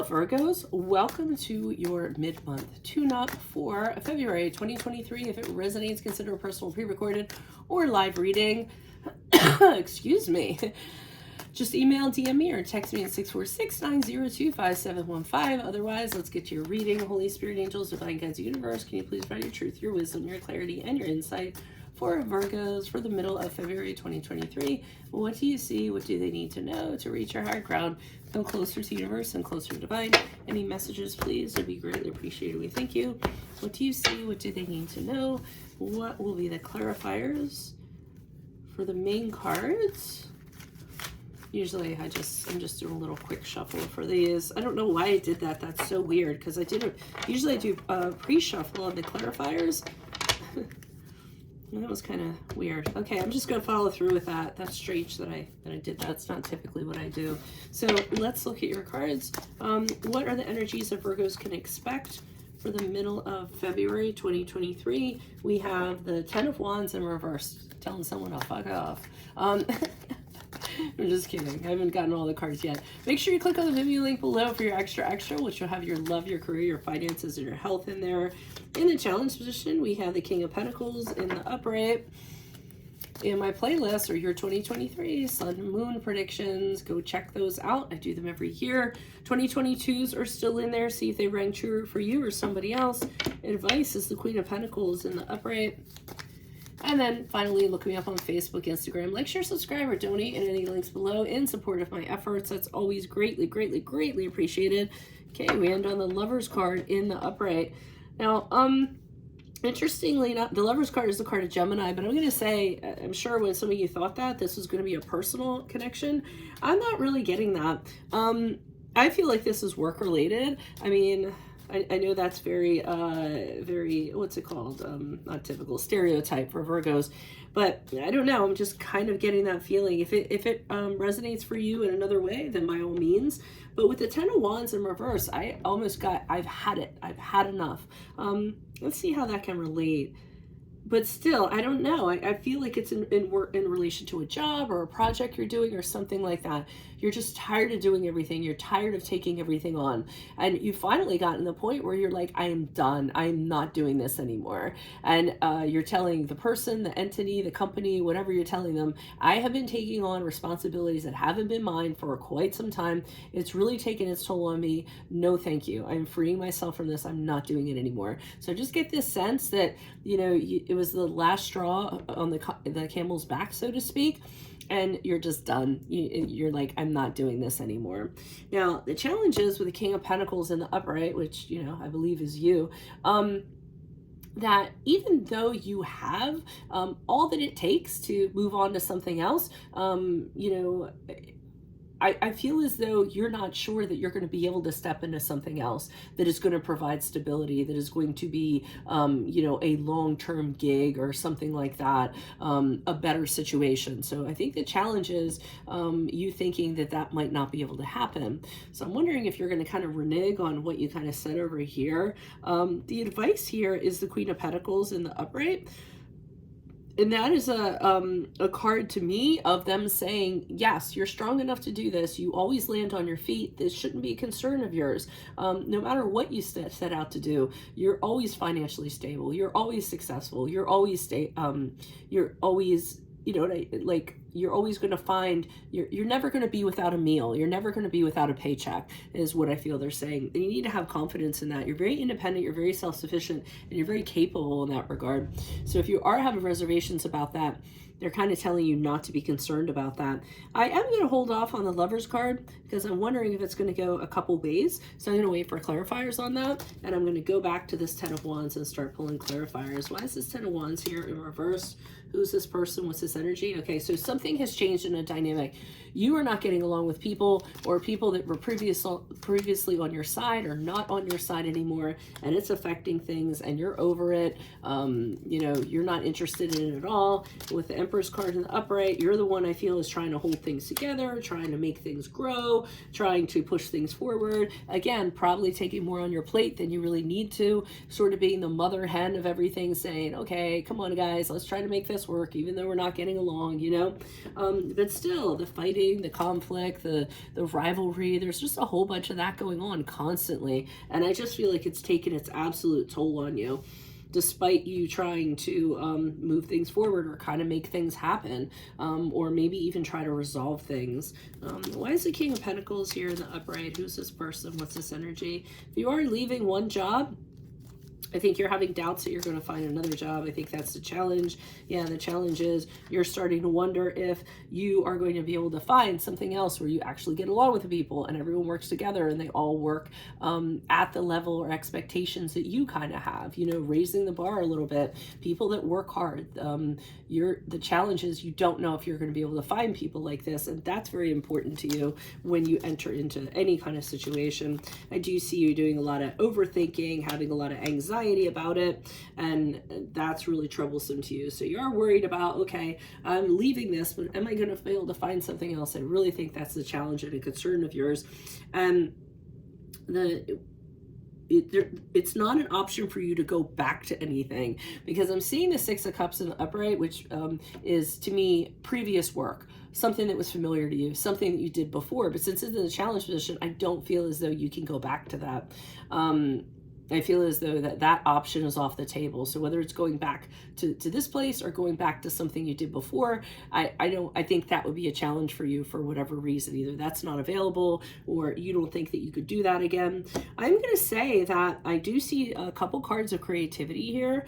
Virgos, welcome to your mid-month tune-up for February 2023. If it resonates, consider a personal pre-recorded or live reading. Excuse me. Just email, DM me, or text me at 646-902-5715. Otherwise, let's get to your reading. Holy Spirit, angels, divine guides, universe, can you please provide your truth, your wisdom, your clarity, and your insight for Virgos for the middle of February 2023. What do you see? What do they need to know to reach your higher ground? Come closer to universe and closer to divine. Any messages, please? It'd be greatly appreciated. We thank you. What do you see? What do they need to know? What will be the clarifiers for the main cards? Usually I'm just doing a little quick shuffle for these. I don't know why I did that. That's so weird because usually I do pre-shuffle on the clarifiers. That was kind of weird. Okay, I'm just going to follow through with that. That's strange that I did that. That's not typically what I do. So let's look at your cards. What are the energies that Virgos can expect for the middle of February 2023? We have the Ten of Wands in reverse, telling someone to fuck off. I'm just kidding. I haven't gotten all the cards yet. Make sure you click on the Venmo link below for your extra, which will have your love, your career, your finances, and your health in there. In the challenge position, we have the King of Pentacles in the upright. In my playlist are your 2023 Sun and Moon predictions. Go check those out. I do them every year. 2022s are still in there. See if they rang true for you or somebody else. Advice is the Queen of Pentacles in the upright. And then finally, look me up on Facebook, Instagram. Like, share, subscribe, or donate in any links below in support of my efforts. That's always greatly, greatly, greatly appreciated. Okay, we end on the Lover's card in the upright. Now, interestingly, the Lover's card is the card of Gemini, but I'm going to say, I'm sure when some of you thought that this was going to be a personal connection, I'm not really getting that. I feel like this is work-related. I mean, I know that's very, what's it called? Not typical, stereotype for Virgos, but I don't know. I'm just kind of getting that feeling. If it resonates for you in another way, then by all means. But with the Ten of Wands in reverse, I almost got, I've had it. I've had enough. Let's see how that can relate. But still, I don't know. I feel like it's in relation to a job or a project you're doing or something like that. You're just tired of doing everything. You're tired of taking everything on. And you finally gotten to the point where you're like, I am done. I am not doing this anymore. And you're telling the person, the entity, the company, whatever you're telling them, I have been taking on responsibilities that haven't been mine for quite some time. It's really taken its toll on me. No, thank you. I'm freeing myself from this. I'm not doing it anymore. So just get this sense that, you know, it was the last straw on the camel's back, so to speak, and you're just done. You're like, I'm not doing this anymore. Now, the challenge is with the King of Pentacles in the upright, which, you know, I believe is you, that even though you have all that it takes to move on to something else, you know, I feel as though you're not sure that you're going to be able to step into something else that is going to provide stability, that is going to be, you know, a long-term gig or something like that, a better situation. So I think the challenge is you thinking that that might not be able to happen. So I'm wondering if you're going to kind of renege on what you kind of said over here. The advice here is the Queen of Pentacles in the upright. And that is a card to me of them saying, yes, you're strong enough to do this. You always land on your feet. This shouldn't be a concern of yours. No matter what you set out to do, you're always financially stable. You're always successful. You're always, you know, like, you're always going to find, you're never going to be without a meal. You're never going to be without a paycheck is what I feel they're saying. And you need to have confidence in that. You're very independent. You're very self-sufficient, and you're very capable in that regard. So if you are having reservations about that, they're kind of telling you not to be concerned about that. I am going to hold off on the Lover's card because I'm wondering if it's going to go a couple ways. So I'm going to wait for clarifiers on that. And I'm going to go back to this Ten of Wands and start pulling clarifiers. Why is this Ten of Wands here in reverse? Who's this person? What's this energy? Okay, so something has changed in a dynamic. You are not getting along with people, or people that were previously on your side are not on your side anymore, and it's affecting things, and you're over it. You know, you're not interested in it at all. With the Empress card in the upright, you're the one I feel is trying to hold things together, trying to make things grow, trying to push things forward. Again, probably taking more on your plate than you really need to, sort of being the mother hen of everything, saying, okay, come on guys, let's try to make this work, even though we're not getting along, you know? But still, the fighting, the conflict, the rivalry, there's just a whole bunch of that going on constantly. And I just feel like it's taken its absolute toll on you, despite you trying to move things forward or kind of make things happen, or maybe even try to resolve things. Why is the King of Pentacles here in the upright? Who's this person? What's this energy? If you are leaving one job, I think you're having doubts that you're going to find another job. I think that's the challenge. Yeah, the challenge is you're starting to wonder if you are going to be able to find something else where you actually get along with the people and everyone works together and they all work at the level or expectations that you kind of have, you know, raising the bar a little bit. People that work hard. The challenge is you don't know if you're going to be able to find people like this, and that's very important to you when you enter into any kind of situation. I do see you doing a lot of overthinking, having a lot of anxiety about it, and that's really troublesome to you. So you are worried about, okay, I'm leaving this, but am I going to be able to find something else? I really think that's the challenge and a concern of yours. And it's not an option for you to go back to anything, because I'm seeing the Six of Cups in the upright, which is to me previous work, something that was familiar to you, something that you did before. But since it's in the challenge position, I don't feel as though you can go back to that. I feel as though that option is off the table. So whether it's going back to this place or going back to something you did before, I think that would be a challenge for you for whatever reason. Either that's not available or you don't think that you could do that again. I'm going to say that I do see a couple cards of creativity here.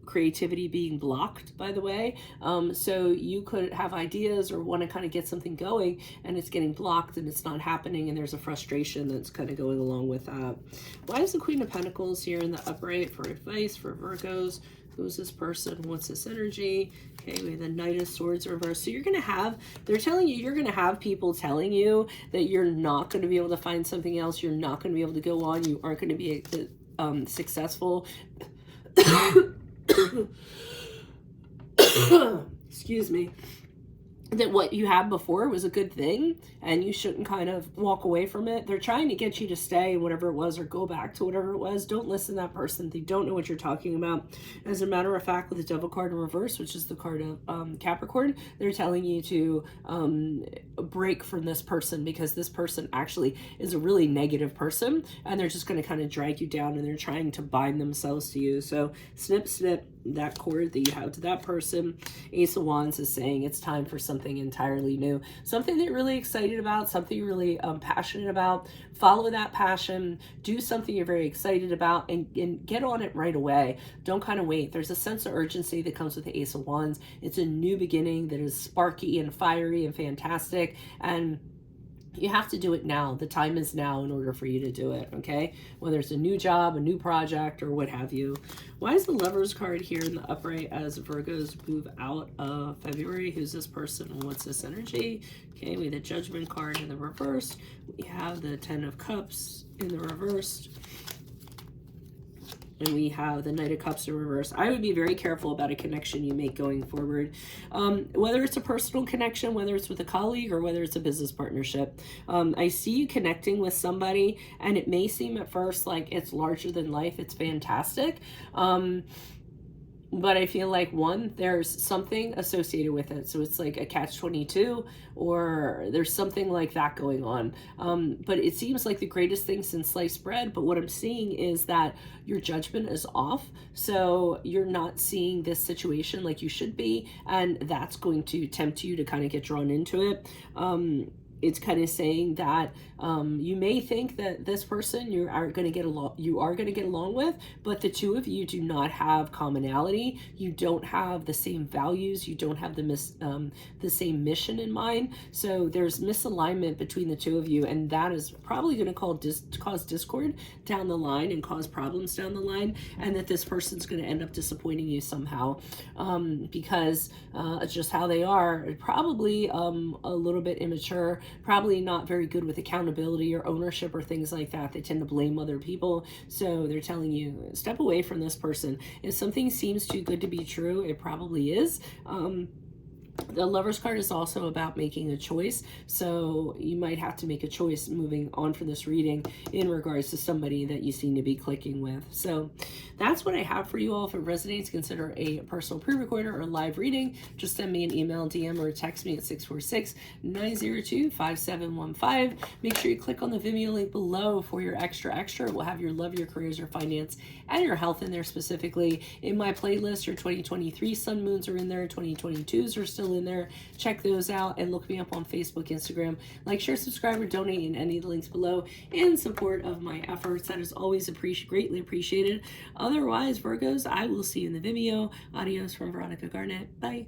Creativity being blocked, by the way. So you could have ideas or want to kind of get something going and it's getting blocked and it's not happening, and there's a frustration that's kind of going along with that. Why is the Queen of Pentacles here in the upright for advice for Virgos? Who's this person? What's this energy? Okay, we have the Knight of Swords reversed. So you're going to have, they're telling you, you're going to have people telling you that you're not going to be able to find something else. You're not going to be able to go on. You aren't going to be successful. Excuse me. That what you had before was a good thing and you shouldn't kind of walk away from it. They're trying to get you to stay whatever it was or go back to whatever it was. Don't listen to that person. They don't know what you're talking about. As a matter of fact, with the Devil card in reverse, which is the card of Capricorn, they're telling you to break from this person, because this person actually is a really negative person and they're just going to kind of drag you down and they're trying to bind themselves to you. So snip, snip that cord that you have to that person. Ace of Wands is saying it's time for something entirely new, something that you're really excited about, something you're really passionate about. Follow that passion, do something you're very excited about, and get on it right away. Don't kind of wait. There's a sense of urgency that comes with the Ace of Wands. It's a new beginning that is sparky and fiery and fantastic, and you have to do it now. The time is now in order for you to do it, okay? Whether it's a new job, a new project, or what have you. Why is the Lovers card here in the upright as Virgos move out of February? Who's this person? What's this energy? Okay, we have the Judgment card in the reverse. We have the Ten of Cups in the reverse. And we have the Knight of Cups in reverse. I would be very careful about a connection you make going forward. Whether it's a personal connection, whether it's with a colleague, or whether it's a business partnership. I see you connecting with somebody, and it may seem at first like it's larger than life. It's fantastic. But I feel like, one, there's something associated with it. So it's like a catch-22, or there's something like that going on. But it seems like the greatest thing since sliced bread. But what I'm seeing is that your judgment is off. So you're not seeing this situation like you should be. And that's going to tempt you to kind of get drawn into it. It's kind of saying that you may think that this person you are going to get along with, but the two of you do not have commonality. You don't have the same values. You don't have the same mission in mind. So there's misalignment between the two of you, and that is probably going to cause discord down the line and cause problems down the line, and that this person's going to end up disappointing you somehow, because it's just how they are. Probably a little bit immature, probably not very good with accountability or ownership or things like that. They tend to blame other people. So they're telling you, step away from this person. If something seems too good to be true, it probably is. The Lover's card is also about making a choice, so you might have to make a choice moving on for this reading in regards to somebody that you seem to be clicking with. So that's what I have for you all. If it resonates, consider a personal pre-recorder or live reading. Just send me an email, DM, or text me at 646-902-5715. Make sure you click on the Vimeo link below for your extra. It will have your love, your careers, your finance, and your health in there specifically. In my playlist, your 2023 sun moons are in there, 2022s are still in there. Check those out and look me up on Facebook, Instagram. Like, share, subscribe, or donate in any of the links below in support of my efforts. That is always greatly appreciated. Otherwise, Virgos, I will see you in the Vimeo. Adios from Veronica Garnet. Bye.